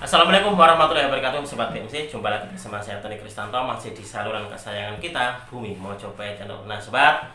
Assalamualaikum warahmatullahi wabarakatuh, Sobat BMC. Jumpa lagi bersama saya Tony Kristanto, masih di saluran kesayangan kita, Bumi Mojopahit Channel. Nah Sobat,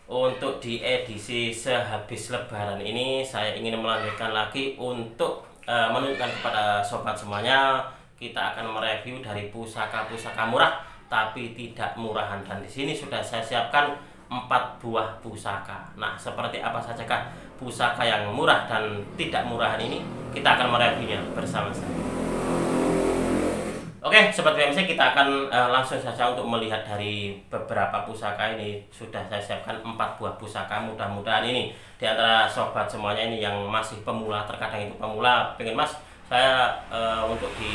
untuk di edisi sehabis lebaran ini saya ingin melanjutkan lagi untuk menunjukkan kepada sobat semuanya, kita akan mereview dari pusaka-pusaka murah tapi tidak murahan. Dan di sini sudah saya siapkan 4 buah pusaka. Nah, seperti apa sajakah pusaka yang murah dan tidak murahan ini? Kita akan mereviewnya bersama-sama. Oke, Sobat BMC, kita akan langsung saja untuk melihat dari beberapa pusaka ini. Sudah saya siapkan 4 buah pusaka. Mudah-mudahan ini di antara sobat semuanya ini yang masih pemula, terkadang itu pemula, pengen Mas, saya untuk di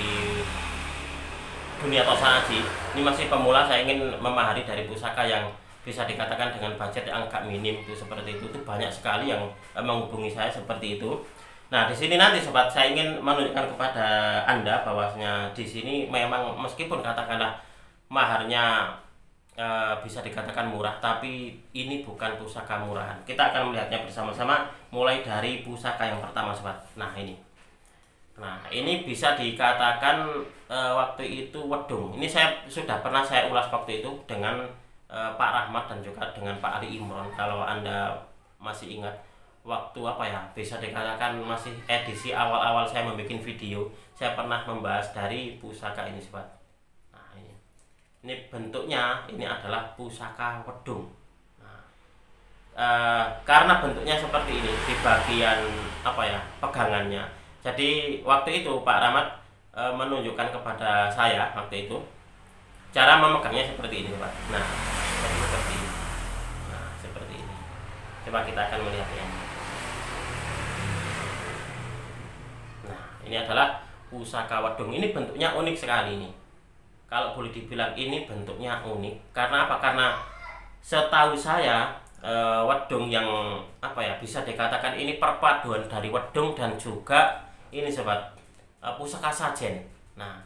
dunia tosan aji ini masih pemula, saya ingin memahari dari pusaka yang bisa dikatakan dengan budget yang agak minim, itu seperti itu. Itu banyak sekali yang menghubungi saya seperti itu. Nah, di sini nanti sobat saya ingin menunjukkan kepada Anda bahwasanya di sini memang meskipun katakanlah maharnya bisa dikatakan murah, tapi ini bukan pusaka murahan. Kita akan melihatnya bersama-sama mulai dari pusaka yang pertama sobat. Nah, ini. Nah, ini bisa dikatakan waktu itu wedung. Ini saya sudah pernah saya ulas waktu itu dengan Pak Rahmat dan juga dengan Pak Ali Imron. Kalau Anda masih ingat waktu apa ya, bisa dikatakan masih edisi awal-awal saya membuat video, saya pernah membahas dari pusaka ini sobat. Nah, ini bentuknya ini adalah pusaka wedung. Nah, karena bentuknya seperti ini di bagian apa ya, pegangannya. Jadi waktu itu Pak Rahmat menunjukkan kepada saya waktu itu cara memegangnya seperti ini sobat. Nah, seperti ini. Nah, seperti ini. Coba kita akan melihatnya. Ini adalah pusaka wedung. Ini bentuknya unik sekali ini. Kalau boleh dibilang ini bentuknya unik. Karena apa? Karena setahu saya wedung yang apa ya, bisa dikatakan ini perpaduan dari wedung dan juga ini sobat, pusaka sajen. Nah,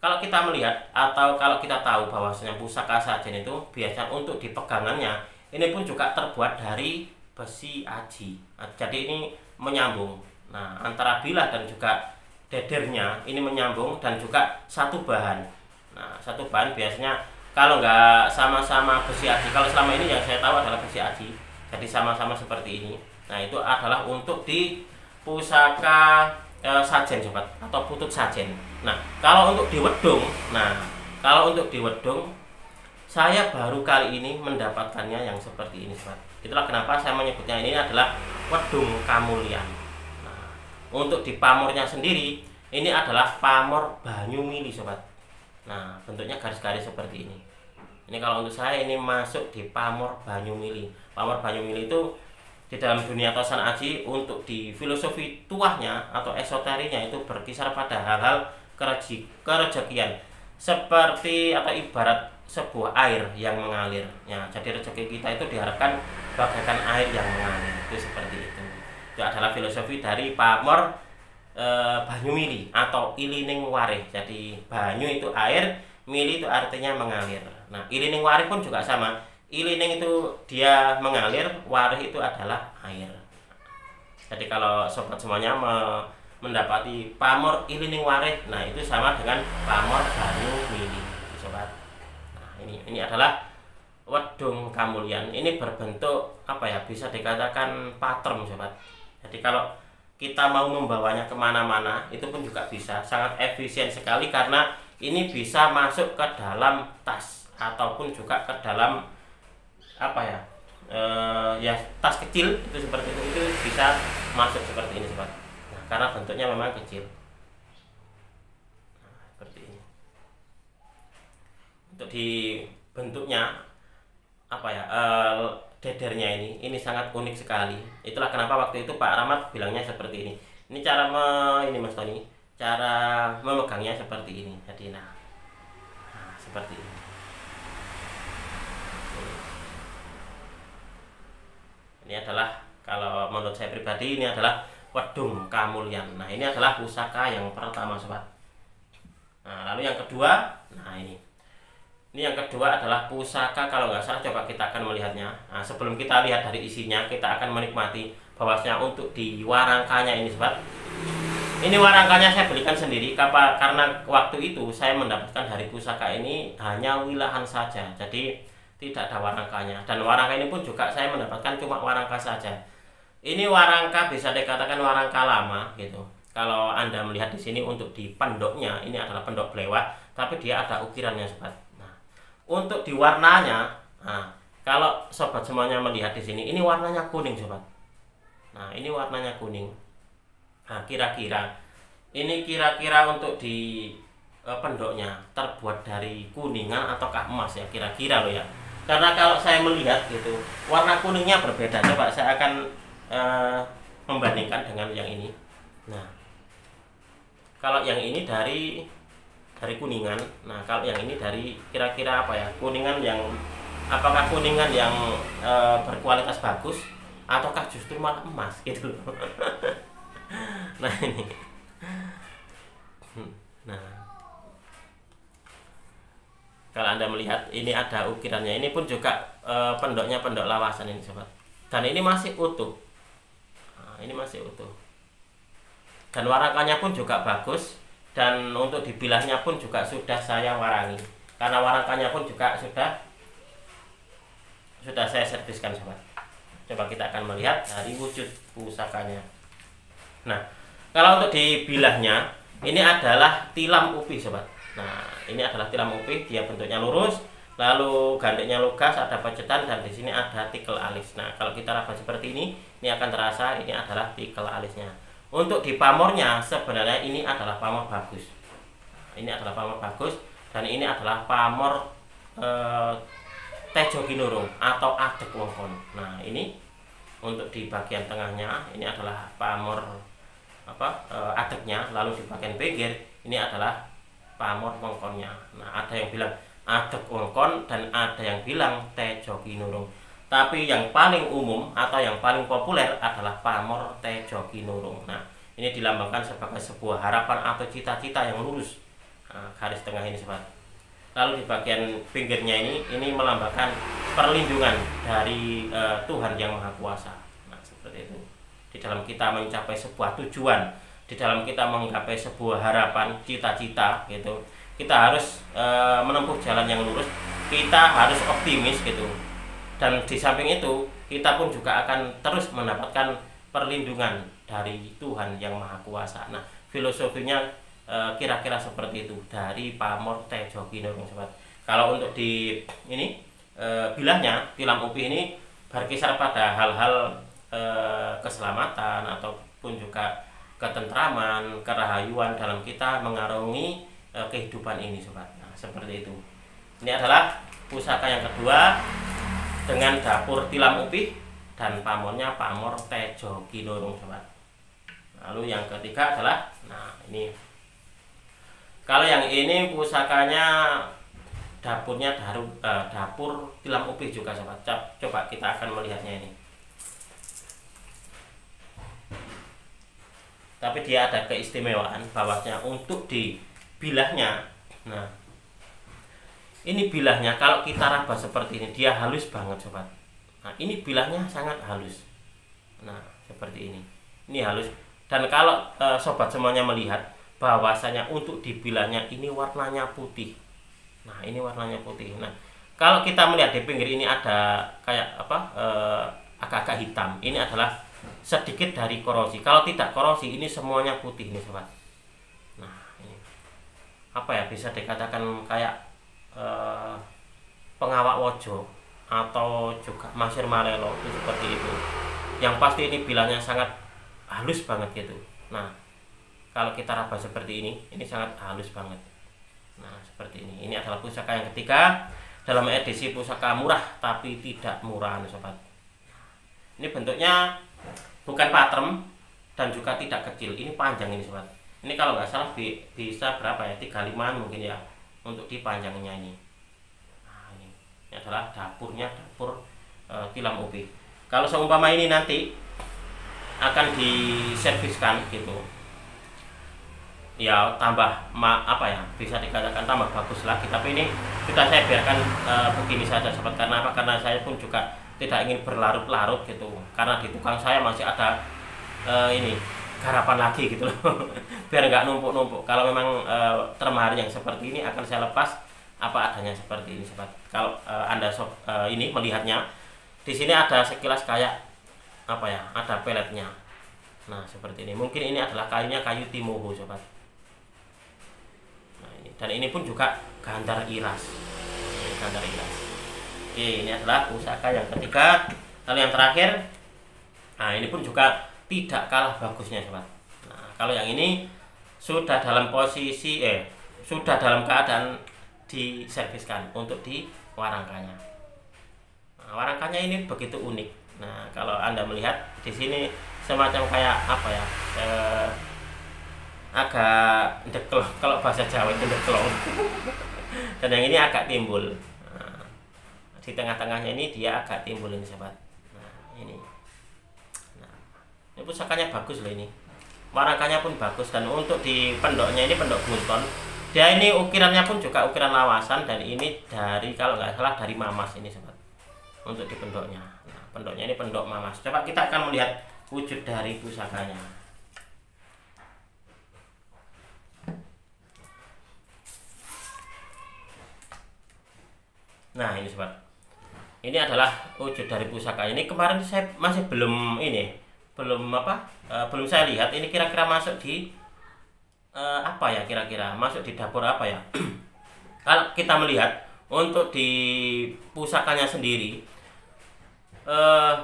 kalau kita melihat atau kalau kita tahu bahwasanya pusaka sajen itu biasa untuk di pegangannya ini pun juga terbuat dari besi aji. Jadi ini menyambung. Nah, antara bilah dan juga dedernya ini menyambung dan juga satu bahan. Nah, satu bahan biasanya kalau nggak sama-sama besi aji, kalau selama ini yang saya tahu adalah besi aji, jadi sama-sama seperti ini. Nah, itu adalah untuk di pusaka sajen sobat, atau putut sajen. Nah, kalau untuk di wedung, saya baru kali ini mendapatkannya yang seperti ini sobat. Itulah kenapa saya menyebutnya ini adalah wedung Kamulyan. Untuk di pamornya sendiri ini adalah pamor Banyumili sobat. Nah, bentuknya garis-garis seperti ini. Ini kalau untuk saya ini masuk di pamor Banyumili. Pamor Banyumili itu di dalam dunia tosan aji untuk di filosofi tuahnya atau esoterinya itu berkisar pada hal-hal kerejekian, seperti atau ibarat sebuah air yang mengalir. Ya, jadi rezeki kita itu diharapkan bagaikan air yang mengalir, itu seperti itu. Itu adalah filosofi dari pamor Banyumili atau ilining warih. Jadi banyu itu air, mili itu artinya mengalir. Nah, ilining warih pun juga sama. Ilining itu dia mengalir, warih itu adalah air. Jadi kalau sobat semuanya mendapati pamor ilining warih, nah itu sama dengan pamor Banyumili sobat. Nah, ini adalah wedung Kamulyan. Ini berbentuk apa ya, bisa dikatakan pattern sobat. Jadi kalau kita mau membawanya kemana-mana itu pun juga bisa, sangat efisien sekali karena ini bisa masuk ke dalam tas ataupun juga ke dalam apa ya, ya tas kecil itu seperti itu bisa masuk seperti ini sobat. Nah, karena bentuknya memang kecil. Nah, seperti ini. Untuk di bentuknya apa ya, dedernya ini sangat unik sekali. Itulah kenapa waktu itu Pak Rahmat bilangnya seperti ini. Ini cara ini Mas Tony, cara memegangnya seperti ini. Jadi nah seperti ini. Ini adalah, kalau menurut saya pribadi, ini adalah wedung Kamulyan. Nah, ini adalah pusaka yang pertama sobat. Nah, lalu yang kedua, nah ini yang kedua adalah pusaka, kalau nggak salah coba kita akan melihatnya. Nah, sebelum kita lihat dari isinya, kita akan menikmati bahwasanya untuk di warangkanya ini sobat. Ini warangkanya saya belikan sendiri karena waktu itu saya mendapatkan dari pusaka ini hanya wilahan saja, jadi tidak ada warangkanya. Dan warangka ini pun juga saya mendapatkan cuma warangka saja. Ini warangka bisa dikatakan warangka lama gitu. Kalau Anda melihat di sini untuk di pendoknya, ini adalah pendok belewah, tapi dia ada ukirannya sobat. Nah, untuk di warnanya, nah, kalau sobat semuanya melihat di sini, ini warnanya kuning sobat. Nah, ini warnanya kuning. Nah, kira-kira untuk di pendoknya terbuat dari kuningan ataukah emas ya, kira-kira loh ya. Karena kalau saya melihat gitu, warna kuningnya berbeda. Coba saya akan membandingkan dengan yang ini. Nah, kalau yang ini dari kuningan. Nah, kalau yang ini dari kira-kira apa ya? Kuningan yang apakah kuningan yang berkualitas bagus ataukah justru malah emas gitu loh. Nah, ini. Nah, kalau Anda melihat ini ada ukirannya. Ini pun juga pendoknya pendok lawasan ini sobat. Dan ini masih utuh. Nah, ini masih utuh. Dan warangkanya pun juga bagus. Dan untuk dibilahnya pun juga sudah saya warangi. Karena warangkanya pun juga sudah saya serviskan sobat. Coba kita akan melihat dari wujud pusakanya. Nah, kalau untuk dibilahnya, ini adalah tilam upi sobat. Nah, ini adalah tilam upi, dia bentuknya lurus, lalu gandengnya lugas, ada pacetan, dan di sini ada tikel alis. Nah, kalau kita raba seperti ini akan terasa ini adalah tikel alisnya. Untuk di pamornya sebenarnya ini adalah pamor bagus. Ini adalah pamor bagus, dan ini adalah pamor Tejo Kinurung atau Adek Wongkon. Nah, ini untuk di bagian tengahnya ini adalah pamor adeknya, lalu di bagian pinggir ini adalah pamor wongkonnya. Nah, ada yang bilang Adek Wongkon dan ada yang bilang Tejo Kinurung. Tapi yang paling umum atau yang paling populer adalah pamor Tejo Kinurung. Nah, ini dilambangkan sebagai sebuah harapan atau cita-cita yang lurus. Nah, garis tengah ini sobat. Lalu di bagian pinggirnya ini melambangkan perlindungan dari Tuhan yang Maha Kuasa. Nah, seperti itu. Di dalam kita mencapai sebuah tujuan, di dalam kita menggapai sebuah harapan, cita-cita gitu, kita harus menempuh jalan yang lurus, kita harus optimis gitu. Dan di samping itu, kita pun juga akan terus mendapatkan perlindungan dari Tuhan yang Maha Kuasa. Nah, filosofinya kira-kira seperti itu dari pamor Tejo Kinurung sobat. Kalau untuk di ini bilahnya tilam upi ini berkisar pada hal-hal keselamatan ataupun juga ketentraman, kerahayuan dalam kita mengarungi kehidupan ini sobat. Nah, seperti itu. Ini adalah pusaka yang kedua dengan dapur tilam upi dan pamornya pamor Tejo Kinurung sobat. Lalu yang ketiga adalah, nah ini, kalau yang ini pusakanya dapurnya dapur tilam upi juga sobat. Coba kita akan melihatnya ini. Tapi dia ada keistimewaan bahwasanya untuk di bilahnya, nah ini bilahnya kalau kita raba seperti ini dia halus banget sobat. Nah, ini bilahnya sangat halus. Nah, seperti ini halus. Dan kalau sobat semuanya melihat bahwasanya untuk di bilahnya ini warnanya putih. Nah, ini warnanya putih. Nah, kalau kita melihat di pinggir ini ada kayak agak-agak hitam. Ini adalah sedikit dari korosi. Kalau tidak korosi ini semuanya putih nih sobat. Nah, ini apa ya, bisa dikatakan kayak pengawak wojo atau juga masir malelo itu seperti itu. Yang pasti ini bilahnya sangat halus banget gitu. Nah, kalau kita raba seperti ini sangat halus banget. Nah, seperti ini. Ini adalah pusaka yang ketiga dalam edisi pusaka murah tapi tidak murahan sobat. Ini bentuknya bukan patrem dan juga tidak kecil. Ini panjang ini sobat. Ini kalau nggak salah bisa berapa ya? 35 mungkin ya untuk di panjangnya ini. Nah, ini adalah dapur tilam upi. Kalau seumpama ini nanti akan diserviskan gitu, ya tambah bisa dikatakan tambah bagus lagi. Tapi ini sudah saya biarkan begini saja sobat. Karena apa? Karena saya pun juga tidak ingin berlarut-larut gitu. Karena di tukang saya masih ada garapan lagi gitu loh. Biar nggak numpuk-numpuk. Kalau memang termahar yang seperti ini akan saya lepas apa adanya seperti ini sobat. Kalau Anda ini melihatnya di sini ada sekilas kayak apa ya, ada peletnya. Nah seperti ini, mungkin ini adalah kayunya kayu timoho sobat. Nah, ini. Dan ini pun juga gandar iras. Ini gandar iras. Oke, ini adalah pusaka yang ketiga. Lalu yang terakhir, nah ini pun juga tidak kalah bagusnya sobat. Nah kalau yang ini sudah dalam posisi sudah dalam keadaan diserviskan untuk diwarangkannya. Nah, warangkannya ini begitu unik. Nah kalau Anda melihat di sini semacam kayak apa ya, agak deklong, kalau bahasa Jawa itu deklong. Dan yang ini agak timbul. Nah, di tengah-tengahnya ini dia agak timbul ini sobat. Nah ini, nah, ini pusakanya bagus loh ini. Warangkannya pun bagus, dan untuk di pendoknya ini pendok bunton. Dia ini ukirannya pun juga ukiran lawasan, dan ini dari, kalau nggak salah dari Mamas ini sobat. Untuk di pendoknya. Nah, pendoknya ini pendok Mamas. Coba kita akan melihat wujud dari pusakanya. Nah ini sobat, ini adalah wujud dari pusaka ini. Kemarin saya masih belum belum saya lihat ini kira-kira masuk di apa ya, kira-kira masuk di dapur apa ya. Kalau kita melihat untuk di pusakanya sendiri,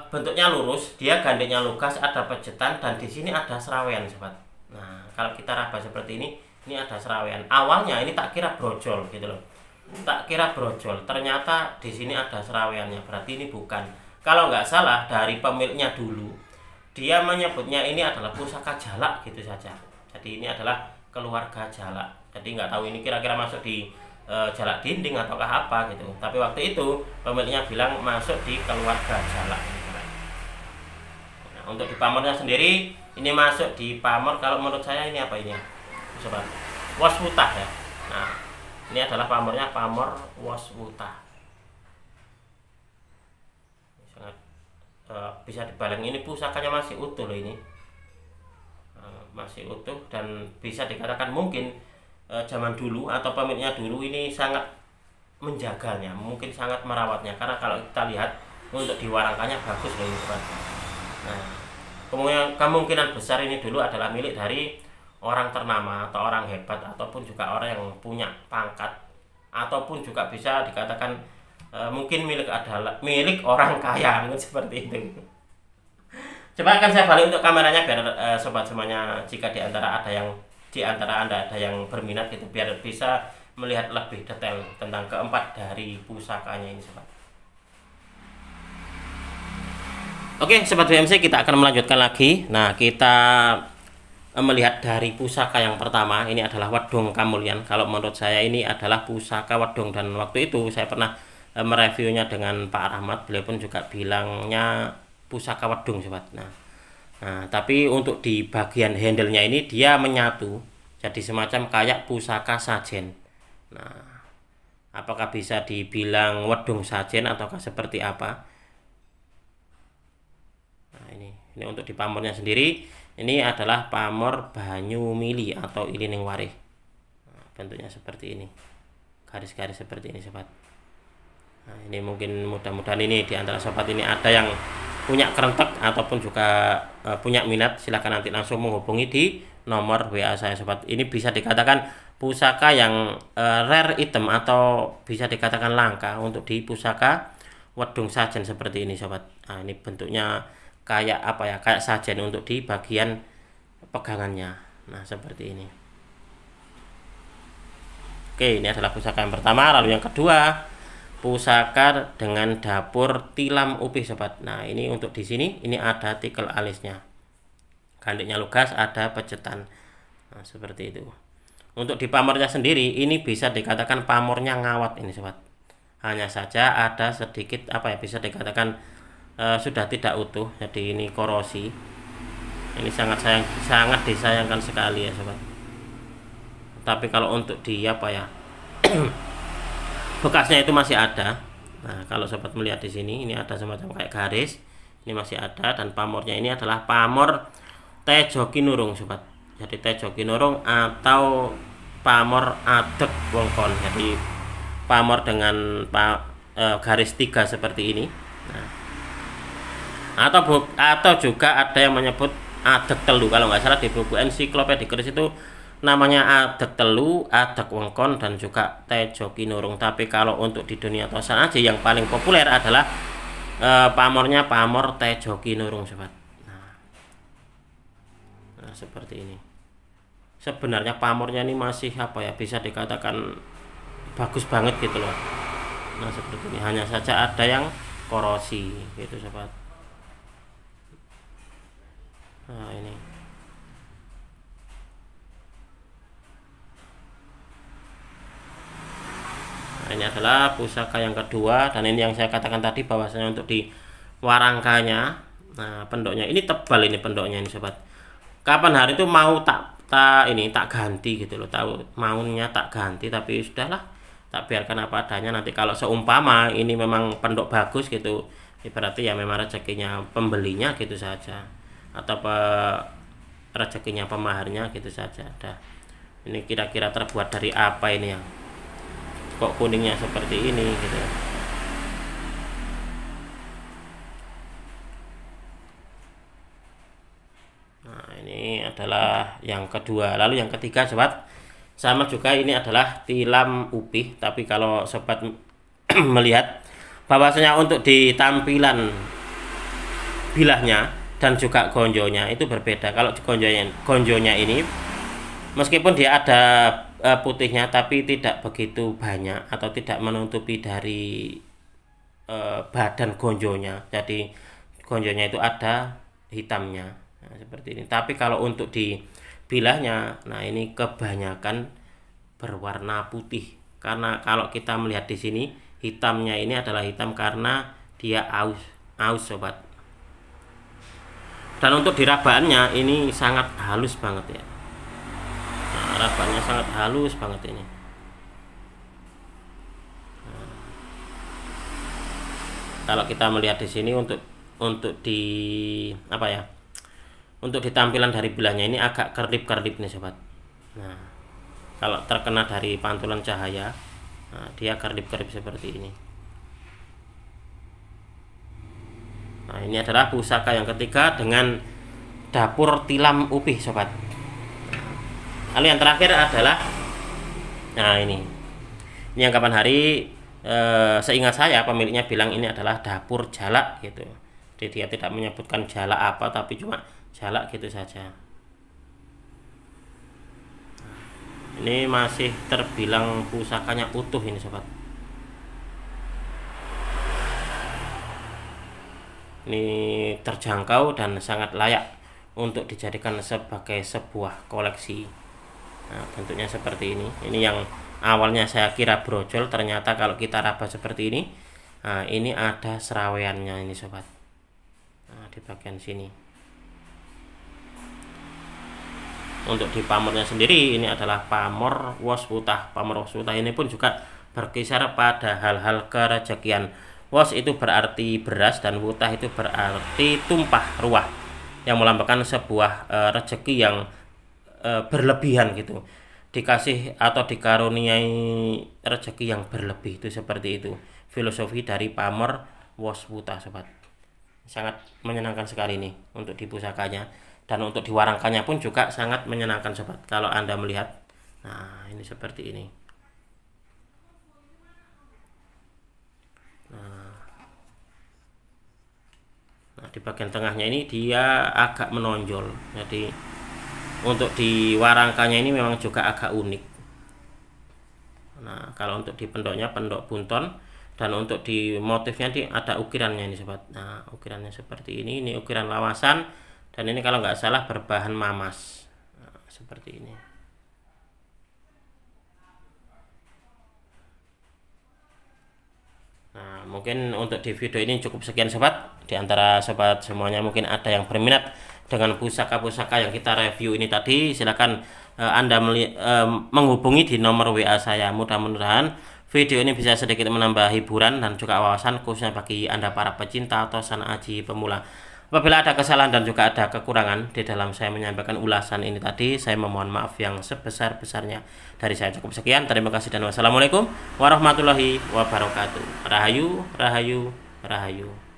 bentuknya lurus, dia gandengnya lugas, ada pejetan, dan di sini ada serawean sobat. Nah kalau kita raba seperti ini ada serawean. Awalnya ini tak kira brojol gitu loh, tak kira brojol, ternyata di sini ada seraweannya. Berarti ini bukan, kalau nggak salah dari pemiliknya dulu dia menyebutnya ini adalah pusaka jalak gitu saja. Jadi ini adalah keluarga jalak. Jadi nggak tahu ini kira-kira masuk di jalak dinding ataukah apa gitu. Tapi waktu itu pemiliknya bilang masuk di keluarga jalak. Nah, untuk di pamornya sendiri ini masuk di pamor, kalau menurut saya ini apa ini ya sobat, waswutah ya. Nah ini adalah pamornya, pamor waswutah. Sangat bisa dibaleng. Ini pusakanya masih utuh loh ini, masih utuh, dan bisa dikatakan mungkin zaman dulu atau pemiliknya dulu ini sangat menjaganya, mungkin sangat merawatnya. Karena kalau kita lihat untuk diwarangkannya bagus loh ini sobat. Nah kemungkinan besar ini dulu adalah milik dari orang ternama atau orang hebat, ataupun juga orang yang punya pangkat, ataupun juga bisa dikatakan mungkin milik orang kaya, mungkin seperti itu. Coba akan saya balik untuk kameranya biar sobat semuanya, jika di antara Anda ada yang berminat gitu, biar bisa melihat lebih detail tentang keempat dari pusakanya ini sobat. Oke sobat BMC, kita akan melanjutkan lagi. Nah kita melihat dari pusaka yang pertama, ini adalah Wedung Kamulyan. Kalau menurut saya ini adalah pusaka wedung, dan waktu itu saya pernah mereviewnya dengan Pak Rahmat, beliau pun juga bilangnya pusaka wedung sobat. Nah tapi untuk di bagian handle-nya ini dia menyatu, jadi semacam kayak pusaka sajen. Nah apakah bisa dibilang wedung sajen ataukah seperti apa? Nah ini untuk di pamornya sendiri, ini adalah pamor Banyu Mili atau Ilining Warih. Nah, bentuknya seperti ini, garis-garis seperti ini sobat. Nah ini mungkin mudah-mudahan ini di antara sobat ini ada yang punya kerentek ataupun juga punya minat, silahkan nanti langsung menghubungi di nomor WA saya sobat. Ini bisa dikatakan pusaka yang rare item atau bisa dikatakan langka untuk di pusaka wedung sajen seperti ini sobat. Nah ini bentuknya kayak apa ya, kayak sajen untuk di bagian pegangannya. Nah seperti ini. Oke, ini adalah pusaka yang pertama. Lalu yang kedua, pusaka dengan dapur tilam upih sobat. Nah ini untuk di sini ini ada tikel alisnya, gandengnya lugas, ada pejetan. Nah seperti itu. Untuk di pamornya sendiri ini bisa dikatakan pamornya ngawat ini sobat. Hanya saja ada sedikit apa ya, bisa dikatakan sudah tidak utuh, jadi ini korosi. Ini sangat disayangkan sekali ya sobat. Tapi kalau untuk di apa ya bekasnya itu masih ada. Nah kalau sobat melihat di sini ini ada semacam kayak garis, ini masih ada, dan pamornya ini adalah pamor Tejo Kinurung sobat. Jadi Tejo Kinurung atau pamor adeg wongkon. Jadi pamor dengan garis 3 seperti ini. Nah, atau juga ada yang menyebut adeg telu. Kalau nggak salah di buku ensiklopedia keris itu namanya adeg telu, adeg wongkon, dan juga Tejo Kinurung. Tapi kalau untuk di dunia tosan aja yang paling populer adalah pamornya pamor Tejo Kinurung sobat. Nah, seperti ini. Sebenarnya pamornya ini masih apa ya, bisa dikatakan bagus banget gitu loh. Nah seperti ini, hanya saja ada yang korosi gitu sobat. Nah ini. Nah, ini adalah pusaka yang kedua, dan ini yang saya katakan tadi bahwasanya untuk di warangkanya, nah pendoknya ini tebal, ini pendoknya ini sobat. Kapan hari itu mau tak ganti gitu loh, tahu maunya tak ganti, tapi sudahlah tak biarkan apa adanya. Nanti kalau seumpama ini memang pendok bagus gitu, berarti ya memang rezekinya pembelinya gitu saja, atau rezekinya pemaharnya gitu saja. Dah, ini kira-kira terbuat dari apa ini yang kok kuningnya seperti ini gitu. Nah ini adalah yang kedua. Lalu yang ketiga sobat, sama juga ini adalah tilam upih, tapi kalau sobat melihat bahwasanya untuk di tampilan bilahnya dan juga gonjonya itu berbeda. Kalau gonjonya ini meskipun dia ada putihnya, tapi tidak begitu banyak atau tidak menutupi dari badan gonjonya. Jadi gonjonya itu ada hitamnya, nah, seperti ini. Tapi kalau untuk di bilahnya, nah ini kebanyakan berwarna putih, karena kalau kita melihat di sini hitamnya ini adalah hitam karena dia aus sobat. Dan untuk dirabaannya ini sangat halus banget ya. Nah, rabaannya sangat halus banget ini. Nah, kalau kita melihat di sini untuk di apa ya? Untuk di tampilan dari bilahnya ini agak kerlip-kerlip nih sobat. Nah, kalau terkena dari pantulan cahaya, nah, dia kerlip-kerlip seperti ini. Nah, ini adalah pusaka yang ketiga dengan dapur tilam upih sobat. Lalu yang terakhir adalah, nah ini yang kapan hari seingat saya pemiliknya bilang ini adalah dapur jalak gitu. Jadi dia tidak menyebutkan jalak apa, tapi cuma jalak gitu saja. Ini masih terbilang pusakanya utuh ini sobat. Ini terjangkau dan sangat layak untuk dijadikan sebagai sebuah koleksi. Nah, bentuknya seperti ini. Ini yang awalnya saya kira brojol, ternyata kalau kita raba seperti ini, nah ini ada seraweannya ini sobat. Nah, di bagian sini. Untuk di pamornya sendiri ini adalah pamor wos wutah. Pamor wos wutah ini pun juga berkisar pada hal-hal kerezekian. Wos itu berarti beras dan wutah itu berarti tumpah ruah, yang melambangkan sebuah rezeki yang berlebihan gitu, dikasih atau dikaruniai rezeki yang berlebih, itu seperti itu filosofi dari pamor wos wutah sobat. Sangat menyenangkan sekali nih untuk di pusakanya, dan untuk di warangkanya pun juga sangat menyenangkan sobat kalau Anda melihat. Nah ini seperti ini. Nah di bagian tengahnya ini dia agak menonjol, jadi untuk di warangkanya ini memang juga agak unik. Nah kalau untuk di pendoknya pendok bunton, dan untuk di motifnya ada ukirannya ini sobat. Nah ukirannya seperti ini ukiran lawasan, dan ini kalau nggak salah berbahan mamas. Nah, seperti ini. Nah mungkin untuk di video ini cukup sekian sobat. Di antara sobat semuanya mungkin ada yang berminat dengan pusaka-pusaka yang kita review ini tadi, silakan Anda menghubungi di nomor WA saya. Mudah-mudahan video ini bisa sedikit menambah hiburan dan juga wawasan, khususnya bagi Anda para pecinta tosan aji pemula. Apabila ada kesalahan dan juga ada kekurangan di dalam saya menyampaikan ulasan ini tadi, saya memohon maaf yang sebesar-besarnya. Dari saya cukup sekian. Terima kasih dan wassalamualaikum warahmatullahi wabarakatuh. Rahayu, rahayu, rahayu.